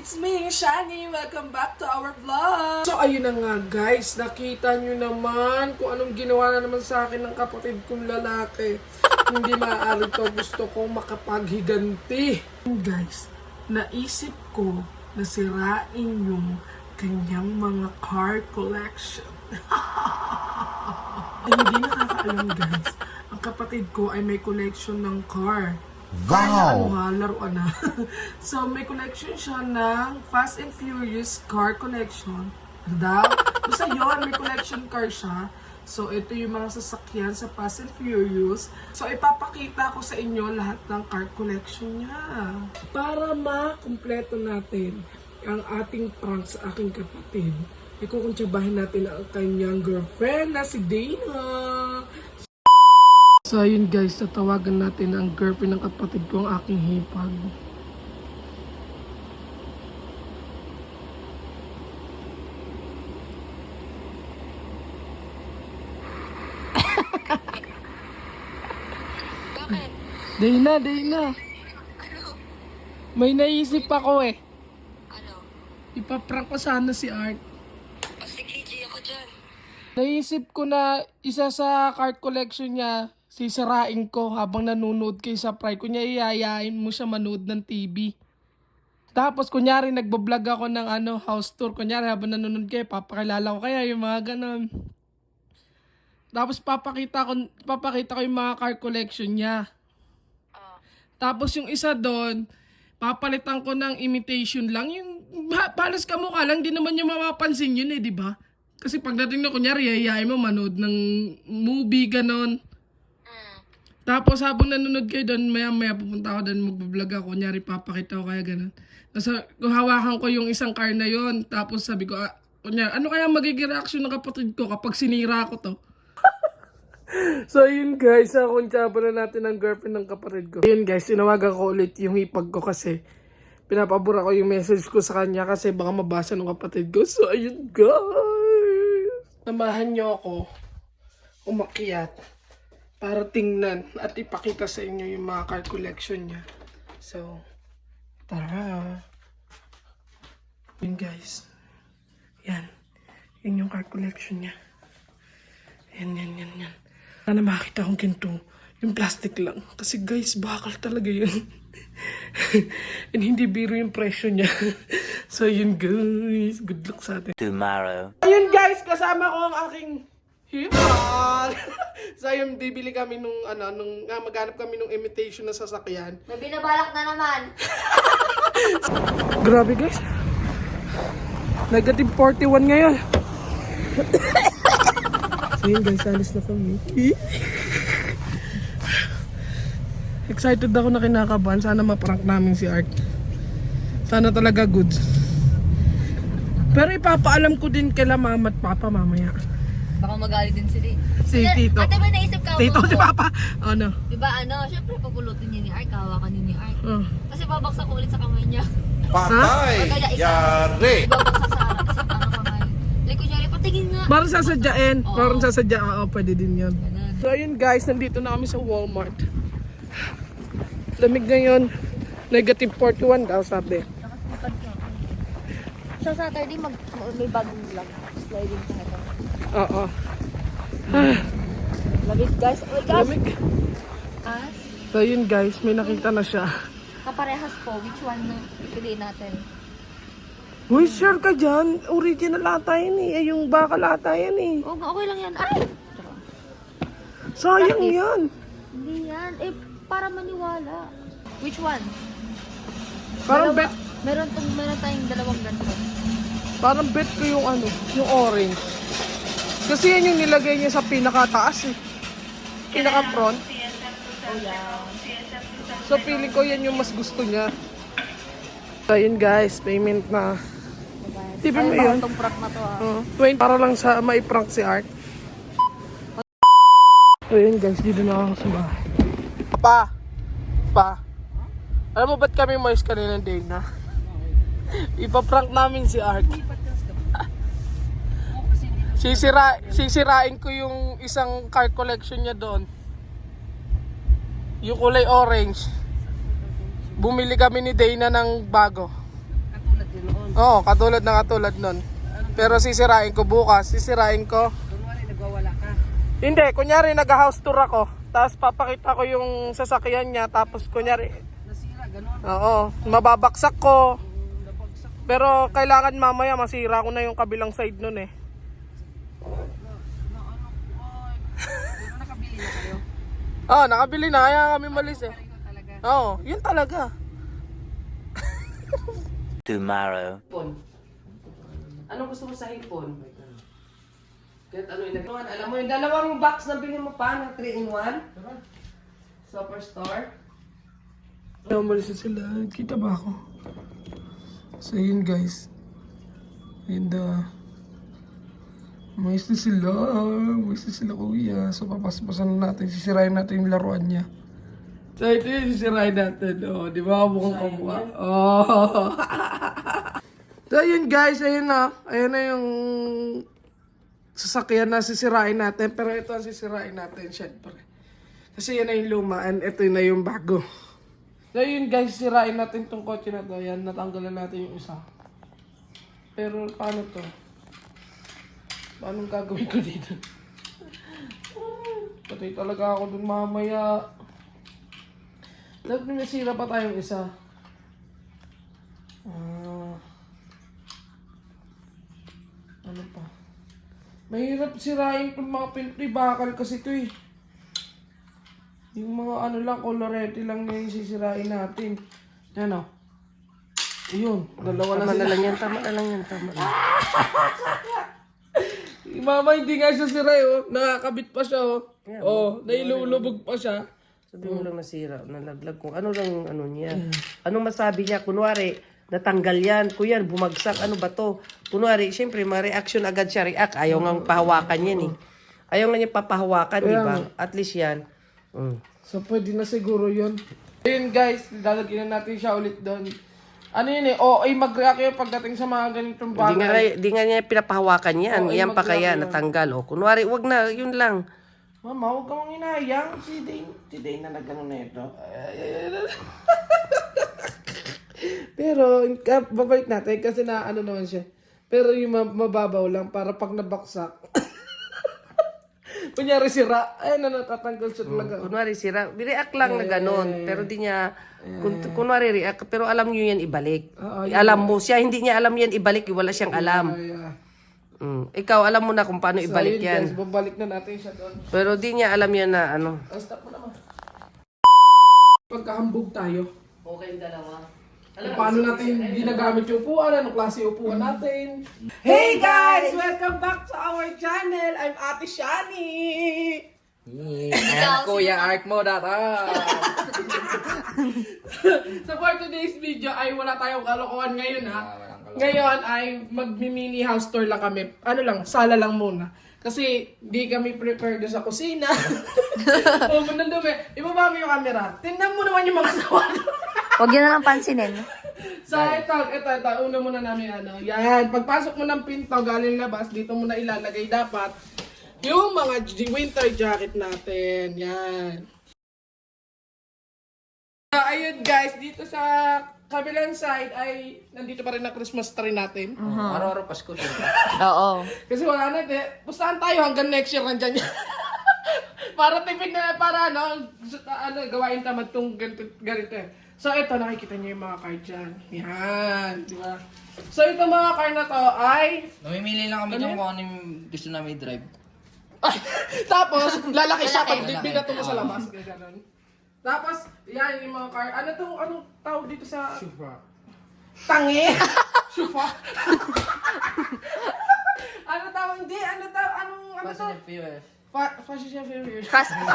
It's me, Shani. Welcome back to our vlog. So ayun na nga guys, nakita nyo naman kung anong ginawa na naman sa akin ng kapatid kong lalaki. Hindi maaari to, gusto kong makapaghiganti. Guys, naisip ko na sirain yung kanyang mga car collection. Hindi nakakaalam guys, ang kapatid ko ay may collection ng car. Wow! Laruan na. So, may collection siya ng Fast and Furious car collection. Basta yun, may collection car siya. So, ito yung mga sasakyan sa Fast and Furious. So, ipapakita ko sa inyo lahat ng car collection niya. Para makumpleto natin ang ating prank sa aking kapatid, ikukuntsabahin natin ang kanyang girlfriend na si Dana. So ayun guys, tatawagan natin ang girlfriend ng kapatid ko, ang aking hipag. Bakit? Dana. Ano? May naisip ako eh. Ano? Ipaprank ko sana si Art. O sige, G ako dyan. Naisip ko na isa sa card collection niya, sisirain ko habang nanonood kayo sa Pride. Kunya iayain mo siya manood ng TV. Tapos kunyari nagbablog ako ng house tour. Kunyari habang nanonood kayo, papakilala ko kaya yung mga ganon. Tapos papakita ko yung mga card collection niya. Tapos yung isa doon, papalitan ko ng imitation lang. Yung palas kamukha lang, di naman yung mapapansin yun di ba? Kasi pagdating na kunyari, iayain mo manood ng movie ganon. Tapos habang nanonood kayo doon, maya pupunta ako doon, magbablog ako, kunyari papakita ko kaya ganun. Tapos hawakan ko yung isang car na yon, tapos sabi ko, kunyari, ano kaya magiging reaction ng kapatid ko kapag sinira ko to? So yun guys, kuntsaban na natin ang girlfriend ng kapatid ko. Yun guys, tinawagan ko ulit yung hipag ko kasi pinapabura ko yung message ko sa kanya kasi baka mabasa ng kapatid ko. So ayun guys, samahan nyo ako umakyat para tingnan at ipakita sa inyo yung mga card collection niya. So, tara! Yun guys. Yan. Yun yung card collection niya. Yan. Sana makita akong ginto. Yung plastic lang. Kasi guys, bakal talaga yun. And hindi biro yung presyo niya. So yun guys. Good luck sa atin. Tomorrow. Ayun guys, kasama ko ang aking hipag. So ayun, bibili kami nung maghanap kami nung imitation na sasakyan. May binabalak na naman. Grabe guys. Negative 41 ngayon. So yun guys, alis na kami. Excited ako na kinakabahan. Sana maprank namin si Art. Sana talaga good. Pero ipapaalam ko din kay mama at papa mamaya. Baka magalit din sila eh. Si Tito. Ate, may naisip ka Tito, si Papa. Ano? Diba syempre papulutin niya ni Ark, hawakan niya ni Ark. Oh. Kasi babaksak ulit sa kamay niya. Patay! Kaya isa. Yari! Babaksak sa harap kasi parang kamay. Like kunyari, patingin nga. Parang sasadyain. Oo. Parang sasadya. Oo, pwede din yun. Ganun. So ayun guys, nandito na kami sa Walmart. Lamig ngayon. Negative 41 daw sabi. Sa Saturday, may bagong vlog. Sliding sa ito. Oo. Lamig guys. Oh my gosh. Lamig. Ah, So yun guys, may nakita na siya. kaparehas po. Which one na piliin natin? Uy, sure ka dyan. Original ata yan eh. Yung bakal ata yan eh. Oo, okay lang yan. Ay! Sayang yan. Hindi yan. Para maniwala. Which one? Parang bet. Meron tayong dalawang ganito. Parang bet ko yung yung orange. Kasi yan yung nilagay niya sa pinakataas eh. Pinaka-front. Oh, yeah. So feeling ko yan yung mas gusto niya. So yun guys, payment na. Tipin mo yun. Itong prank na to ah. 20 para lang sa maiprank si Art. So yun guys, dito na ako sa bahay. Pa. Alam mo ba't kami mais kanina day na? Ipaprank namin si Art. Sisirain ko yung isang card collection niya doon. Yung kulay orange. Bumili kami ni Dana ng bago. Katulad din Oo, katulad nun. Pero sisirain ko bukas, Kunwari, nagwawala ka. Hindi, kunyari nag-house tour ako, tapos papakita ko yung sasakyan niya, tapos kunyari, Nasira, gano'n. oo, mababaksak ko. Pero kailangan mamaya masira ko na yung kabilang side nun eh. Pero nakabili na kayo. Oo, nakabili na, kaya kami malis eh. Pareho talaga. Oo, yun talaga. Tomorrow. Hipon. Anong gusto mo sa hipon? Kahit ano ilagay. Alam mo yung dalawang box na bilhin mo pa ng 3-in-1? Superstore? Umalis na sila, kita ba ako? So yun guys. And umayos na sila kuya. So papaspasan na natin, sisirain natin yung laruan niya. So ito yung sisirain natin, oh, di ba mukhang kamukha? Oh. So yun guys, ayun na yung sasakyan na sisirain natin. Pero ito ang sisirain natin, syempre. Kasi yan na yung luma and ito na yung bago. So yun guys, sirain natin tong kotse na to. Yan, natanggalan natin yung isa. Pero paano to? Paano gagawin ko dito? Patay talaga ako dun mamaya. Dapat may nasira pa tayong isa. Ano pa? Mahirap sirain itong mga pinto. Bakal kasi ito eh. Yung mga ano lang, colorete lang na yung sisirain natin. Yan o. Ayun, dalawa na sila. Tama na lang yan. Mama, hindi nga siya sira oh. Nakakabit pa siya oh. Oh, nailulubog pa siya. Sabi mo lang nasira, nalaglag kung ano lang ano niya. Anong masabi niya? Kunwari, natanggal yan. Kuya, bumagsak. Ano ba to? Kunwari, syempre, ma-reaction agad siya. React. Ayaw nga pahawakan yan eh. Ayaw nga niya papahawakan, di ba? At least yan. So, pwede na siguro yun. Ayun guys, lalagyan na natin siya ulit doon. Ano yun eh, ay mag-react yun pagdating sa mga ganitong bagay. Di nga niya pinapahawakan yan. Yan pa kaya, natanggal. O, kunwari, wag na, yun lang. Mama, huwag kang inayang. Si Dane na nagano na ito. Pero, babalik natin kasi na ano naman siya. Pero yung mababaw lang para pag nabaksak. Kunyari sira, ay natatanggal siya talaga. Kunwari, sira. React lang na ganun. Pero di niya, kunwari react, pero alam niyo yan ibalik. Alam mo siya, hindi niya alam yan ibalik. Wala siyang alam. Ikaw, alam mo na kung paano ibalik yan. Guys, babalik na natin siya doon. Pero di niya alam yan na ano. Stop mo naman. Pagkahambog tayo. Okay, dalawa. Kung paano natin ginagamit yung upuan, anong klase yung upuan natin. Hey guys! Welcome back to our channel! I'm Ate Shani! Kuya Ark mo data. So for today's video ay wala tayong kalokohan ngayon ha. Ngayon ay mag-mini house tour lang kami. Ano lang, sala lang muna. Kasi di kami prepared sa kusina. O, manandumi. Ibaba mo yung camera. Tingnan mo naman yung mga sawan. Huwag yun na lang pansinin. So ito. Una muna namin ano. Yan. Pagpasok mo ng pinto, galing labas, dito mo na ilalagay dapat yung mga winter jacket natin. Yan. Ayun guys, dito sa kabilang side ay nandito pa rin na Christmas tree natin. Araw-araw Pasko din. Oo. Kasi wala na, pustahan tayo hanggang next year nandyan yan. Para tipid na, para ano, gawain tamad tong ganito eh. So ito, nakikita niyo yung mga card dyan. Yan, di ba? So ito mga card na to ay... Namimili lang kami kung ano yung gusto namin i-drive. Tapos, lalaki siya pag binato mo sa labas. Ganun. Tapos, yan yung mga card. Anong tawag dito sa... Shufa. Tangi? Shufa? Ano tawag? Hindi, ano to? Fast and Furious. Fashion Furious. Fast and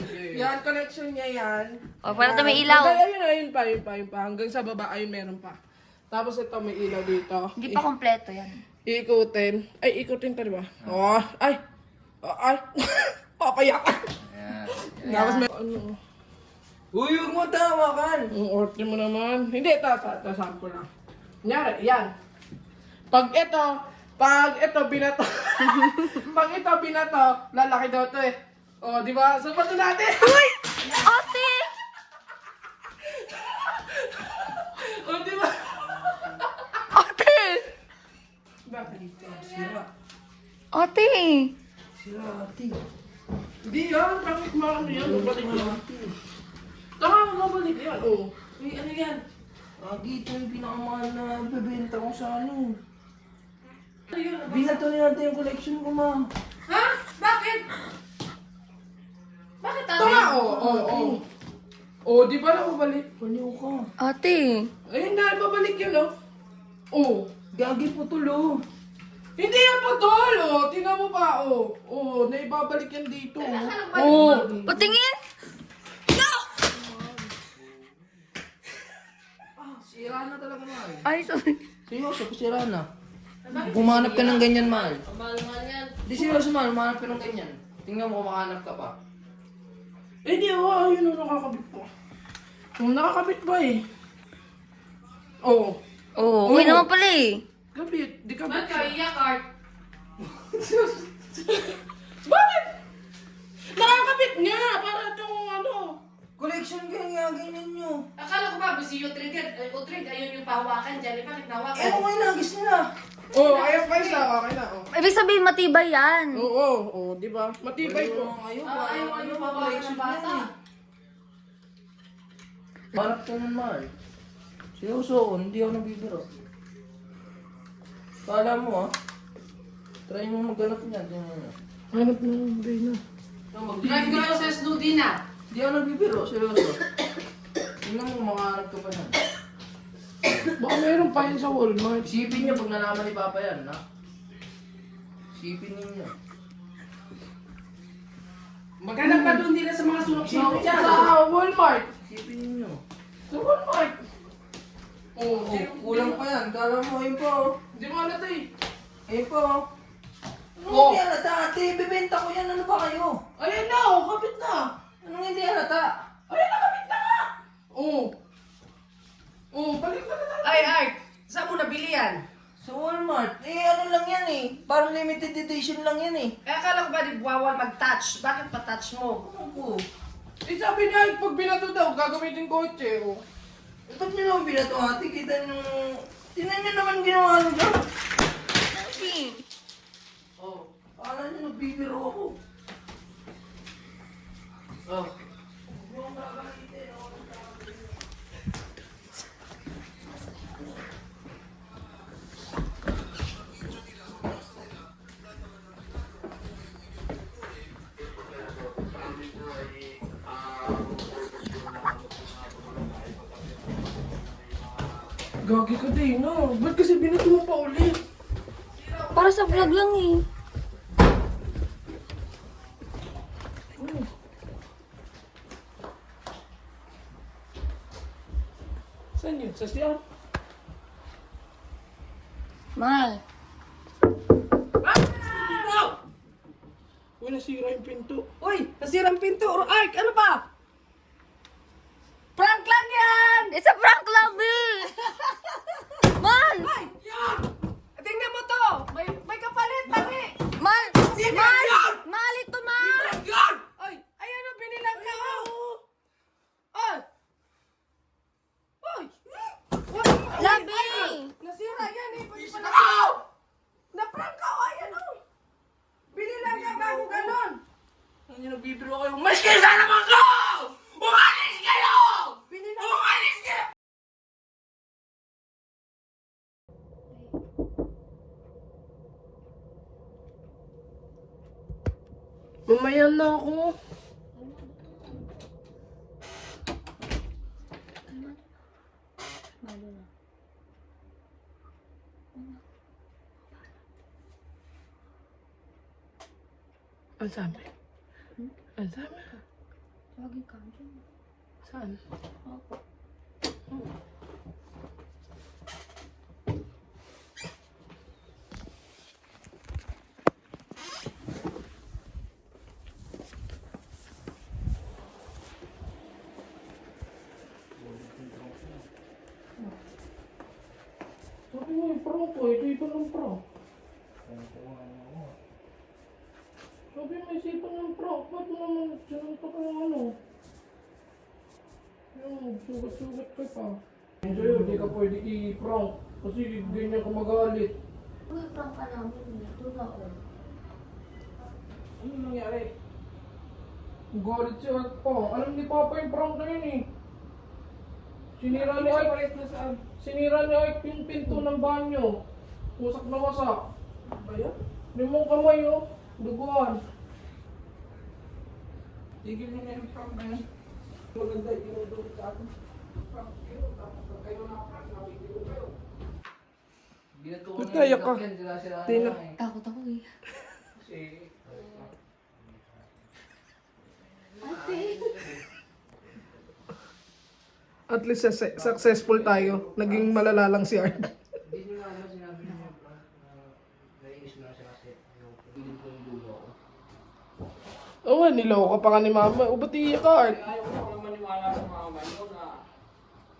furious. Yan, connection niya yan. O, para may ilaw. Ayun pa. Hanggang sa baba, ayun meron pa. Tapos ito, may ilaw dito. Hindi pa kompleto yan. Ikutin. Ay, ikutin pa, diba? Oh, ay. Papayakan. Tapos may ano. Uy, huwag mo tawakan! Ang orte mo naman. Hindi, ito sample lang. Kunyari, yan. Pag ito binato, pag ito binato, lalaki daw to eh. O, di ba? Sabato natin. Uy! Ate! O, di ba? Ano yan? Ito yung pinakamahal na bebenta ko sa ano. Ano yun? Binato na natin yung collection ko, ma. Ha? Bakit? Bakit ate? Di ba nakabalik? Paliw ka. Ate. Ayun na, babalik yun, oh. Oh. Gagi po tulo. Hindi yan patol, oh. Tingnan mo pa, oh. Oh, naibabalik yan dito. Oh. Patingin. No! Sira na talaga, mahal. Ay, sorry. Seryoso, sira na. Pumanap ka ng ganyan, mahal. Mahal yan. Di seryoso, mahal. Pumanap ka ng ganyan. Tingnan mo kung makahanap ka pa. Eh, di, oh. Ayun, oh, nakakabit pa. Oh, nakakabit ba eh? Oh. Oh, okay naman pala eh. Kabit. Di kabit. Ba't ka iyak, Art? Bakit? Nakakabit nga. Para itong ano. Collection ganyan, ganyan nyo. Akala ko ba, si Utrid ayun yung pahawakan dyan. Bakit nawakan? Eh, okay na, gis nila. Oh, ayaw pa isa. Okay na, oh. Ibig sabihin matibay yan. Oo, di ba? Matibay Ayaw, po. ayaw, Ayaw ko yung pahawakan ng bata. Hanap ka nun, mahal. Seryoso, hindi ako nabibiro. Kala mo, ha? Try mo maghanap niyan. Tingnan mo. Hanap na yung bay na. Drive ko lang sa Snudina. Hindi ako nagbibiro, seryoso. Tingnan mo kung makahanap ka pa yan. Baka meron pa yun sa Walmart. Isipin niyo pag nalaman ni Papa yan, ha? Isipin ninyo. Maghanap pa doon nila sa mga sulok-sulok dyan. Sa Walmart. Isipin ninyo. Sa Walmart. Oh, Oh, kulang pa yan. Kala mo, ayun pa, oh. Di mo alam eh. Ayun pa, oh. Oh. Hindi halata, ate. Bibenta ko yan. Ano ba kayo? Ayan na, oh, kapit na. Anong hindi halata? Ayan na, kapit na nga. Oh. Oh, balik na na. Ay, Art, saan mo nabili yan? Sa Walmart. Eh, ano lang yan, eh. Parang limited edition lang yan, eh. Eh, akala ko ba di bawal mag-touch? Bakit pa-touch mo? Ano po? Eh, sabi niya, pag binato daw, gagamitin kotse. Oh. Eh, ba't nyo naman binato, ate? Kita nyo... Tinan nyo naman ginawa nyo dyan. Ate. Oh. Akala nyo nagbibiro ako. Oh. Gagi ka din, no? Ba't kasi binato mo pa ulit? Para sa vlog lang eh. Saan yun? Sa CR? Mahal. Uy, nasira yung pinto. Uy, nasirang pinto. Art, ano ba? Prank lang yan! It's a prank love eh. Mahal. Ay! Tingnan mo to! May kapalit, pare! Mahal. Mahal. Mahal ito, mahal. Ay! Ayan o, binilang ka o! Ay! Ay! Labi. Nasira yan eh! Pwede pa na... Na-prank ka o! Ayan o! Binilang ka bago ganon! Hindi nagbibiro kayo. Umalis kayo sa naman ko! Umalis kayo! Binilang... Umalis kayo! Mamaya na ako. Ang sabi? Ang sabi? Lagi ka dyan. Saan? Sabi mo yung prank ko, ito ng prank. Sabi mo isipan ng prank, ba't mo naman sinuntok yung ano? Yung sugat-sugat ka pa. Sa'yo, di ka pwede i-prank kasi ganyan ka magalit. Uy, prank ka namin. Ito na oh. Ano nangyari? Galit si Art pa. Alam ni Papa yung prank na yun eh. Sinira ni Ike. Sinira ni Ike yung pinto ng banyo. Wasak na wasak. Ba yan? May mong kamay oh. Duguan. Tigil mo na yung prank na yan. Maganda yung dinudulot sa atin. Prank kayo, tapos pag kayo na-prank, nakikilo kayo. Binatuhan Ba't naiyak ka? Tina. Takot ako eh. Kasi, Ate. At least successful tayo. Naging malala lang si Art. hindi nyo nga naman sinabi nyo yung prank na nainis na siya kasi pilit ko yung dulo ako. Oo nga, niloko ka pa nga ni Mama. O ba't iiyak ka, Art? Ayaw ko naman maniwala sa mama nyo na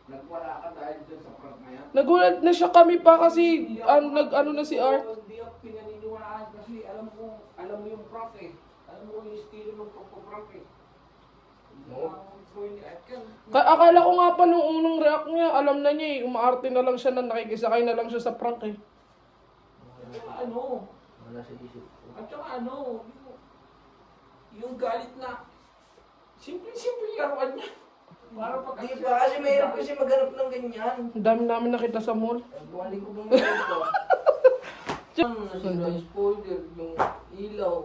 nagwala ka dahil dyan sa prank na yan. Nagulat na siya kami pa kasi nag-ano na si Art. Hindi ako pinaniniwalaan kasi alam mo yung prank eh. Alam mo yung estilo ng pagpaprank eh. Akala ko nga pa nung unang react niya, alam na niya eh. Umaarte na lang siya na nakikisakay na lang siya sa prank eh. At saka ano, wala sa isip ko. At saka ano, yung galit na, simple laruan niya. Para pag di ba kasi mayroon kasi maghanap ng ganyan. Ang dami namin nakita sa mall. Buwali ko bang ito. Nasira yung spoiler, yung ilaw.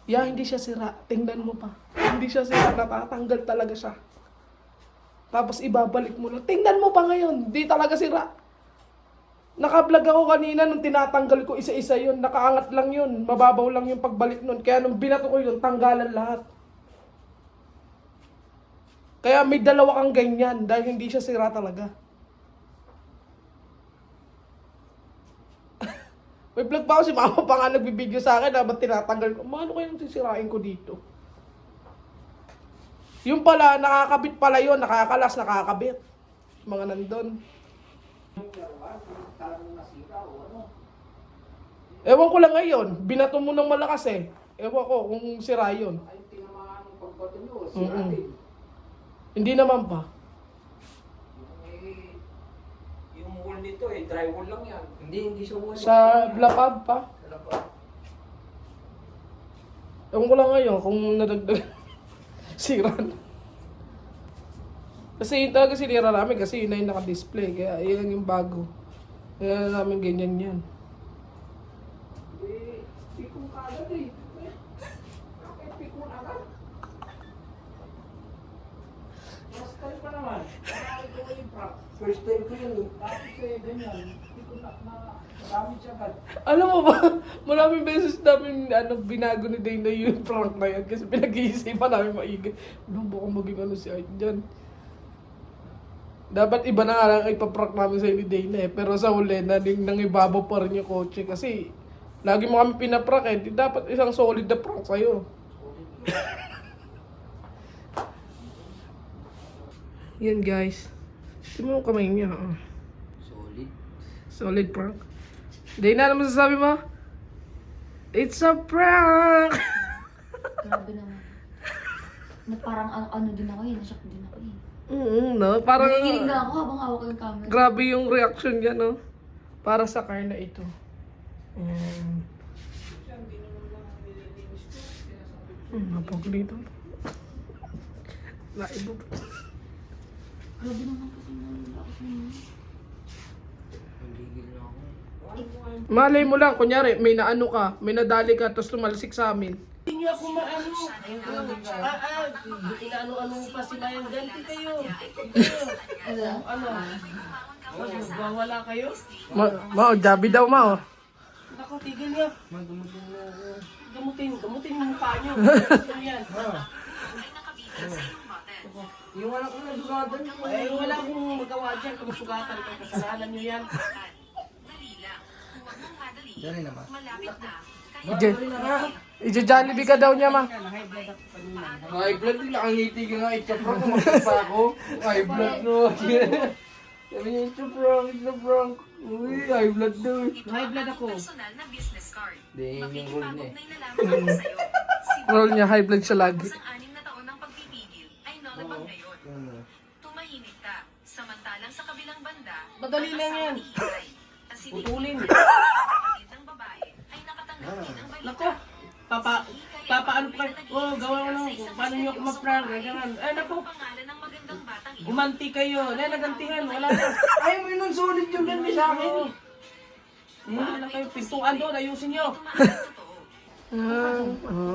Yeah, hindi siya sira. Tingnan mo pa. Hindi siya sira. Natatanggal talaga siya. Tapos ibabalik mo lang. Tingnan mo pa ngayon. Hindi talaga sira. Naka-vlog ako kanina nung tinatanggal ko isa-isa yun. Nakaangat lang yun. Mababaw lang yung pagbalik nun. Kaya nung binato ko yun, tanggalan lahat. Kaya may dalawa kang ganyan dahil hindi siya sira talaga. May vlog pa ako si Mama pa nga nagbibideo sa akin habang tinatanggal ko. Ano kayang sisirain ko dito? Yung pala, nakakabit pala yun. Nakakalas, nakakabit. Mga nandun. Ewan ko lang ngayon. Binato mo ng malakas eh. Ewan ko kung sira yun. Ay, tinamaan ng pagbato nyo, sira din. Hindi naman pa. Yung wall nito eh, drywall lang yan. Hindi sa wall. Sa Blapab pa. Ewan ko lang ngayon kung nadagdag sira na. Kasi yun talaga sinira namin kasi yun na yung naka-display. Kaya yun yung bago. Kaya namin ganyan yan. Eh, pikong ka agad eh. Bakit pikong agad? Mas kali pa naman. Bakit ko yung prank? First time ko yun eh. Bakit eh, ganyan. Pikong na damage agad. Alam mo ba, maraming beses namin binago ni Dana yung prank na yan kasi pinag-iisipan namin maigi. Ano ba kung maging ano si Art dyan? Dapat iba na nga lang ipaprank namin sa ni Dana eh. Pero sa huli, nangibabaw pa rin yung kotse kasi lagi mo kami pinaprank eh. Di dapat isang solid na prank sa'yo. Yan guys. Tingnan mo kamay niya. Solid. Solid prank. Dana, ano masasabi mo? It's a prank! Grabe naman. Na parang ano din ako eh. Nashock din ako eh. No? Parang Nakikinig na ako habang hawak ko yung camera. grabe yung reaction niya, no? Para sa car na ito. Napag dito. Naibo. Grabe naman kasi nalala ako niya. Nagigil na ako. Malay mo lang, kunyari, may naano ka, may nadali ka, tapos tumalsik sa amin. Hindi niyo ako maano. Inaano-ano pa si Mayan. Ganti kayo. Ano? Magbawala kayo? Jabi daw, Mao. Naku, tigil niya. Gamutin mo yung mukha niyo. Ano yan? Yung anak ko nagsugadan niyo. Eh, wala akong magawa dyan. Kung sugatan ko, kasalanan niyo yan. Dali naman. Ija-jollibee ka daw niya, Ma. High blood din, nakangiti ka nga. It's a prank, magpapa ako. High blood no. Sabi niya, it's a prank. Uy, high blood daw. High blood ako. Personal na business card. Di, yun yung rule niya eh. Makikipagod na nalaman ko sa'yo. Roll niya, high blood siya lagi. Sa 6 na taon ng pagpipigil ay nalabag ngayon. Tumahimik ka. Samantalang sa kabilang banda, Madali lang yan. Putulin. kapatid ng babae ay nakatanggap din ng balita. Nako. Papaano pa. Oh, gawa ko lang. Paano niyo ako ma-prank? Ganun. Ay, nako. Pangalan ng magandang batang Gumanti kayo. Wala nagantihan. Wala na. Ayaw mo yun, solid yung ganun sa akin. Wala kayo. Pintuan doon. Ayusin nyo.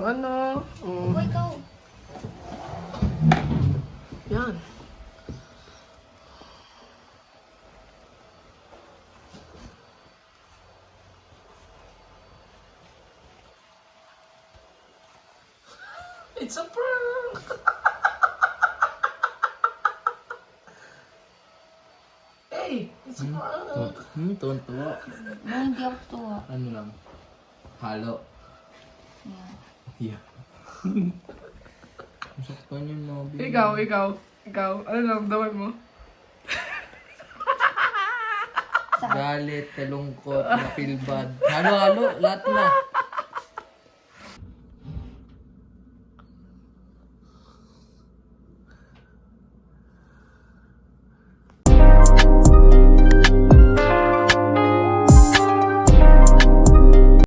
Ano? O, ikaw. Yan. It's a prank. Hey, it's a prank. Tuwan-tuwa. No, hindi ako tuwa. Ano lang? Halo. Yeah. Yeah. Masaktan yun, Nobi. Ikaw. Ano naramdaman mo? Galit, kalungkot, na feel bad. Halo-halo, lahat na.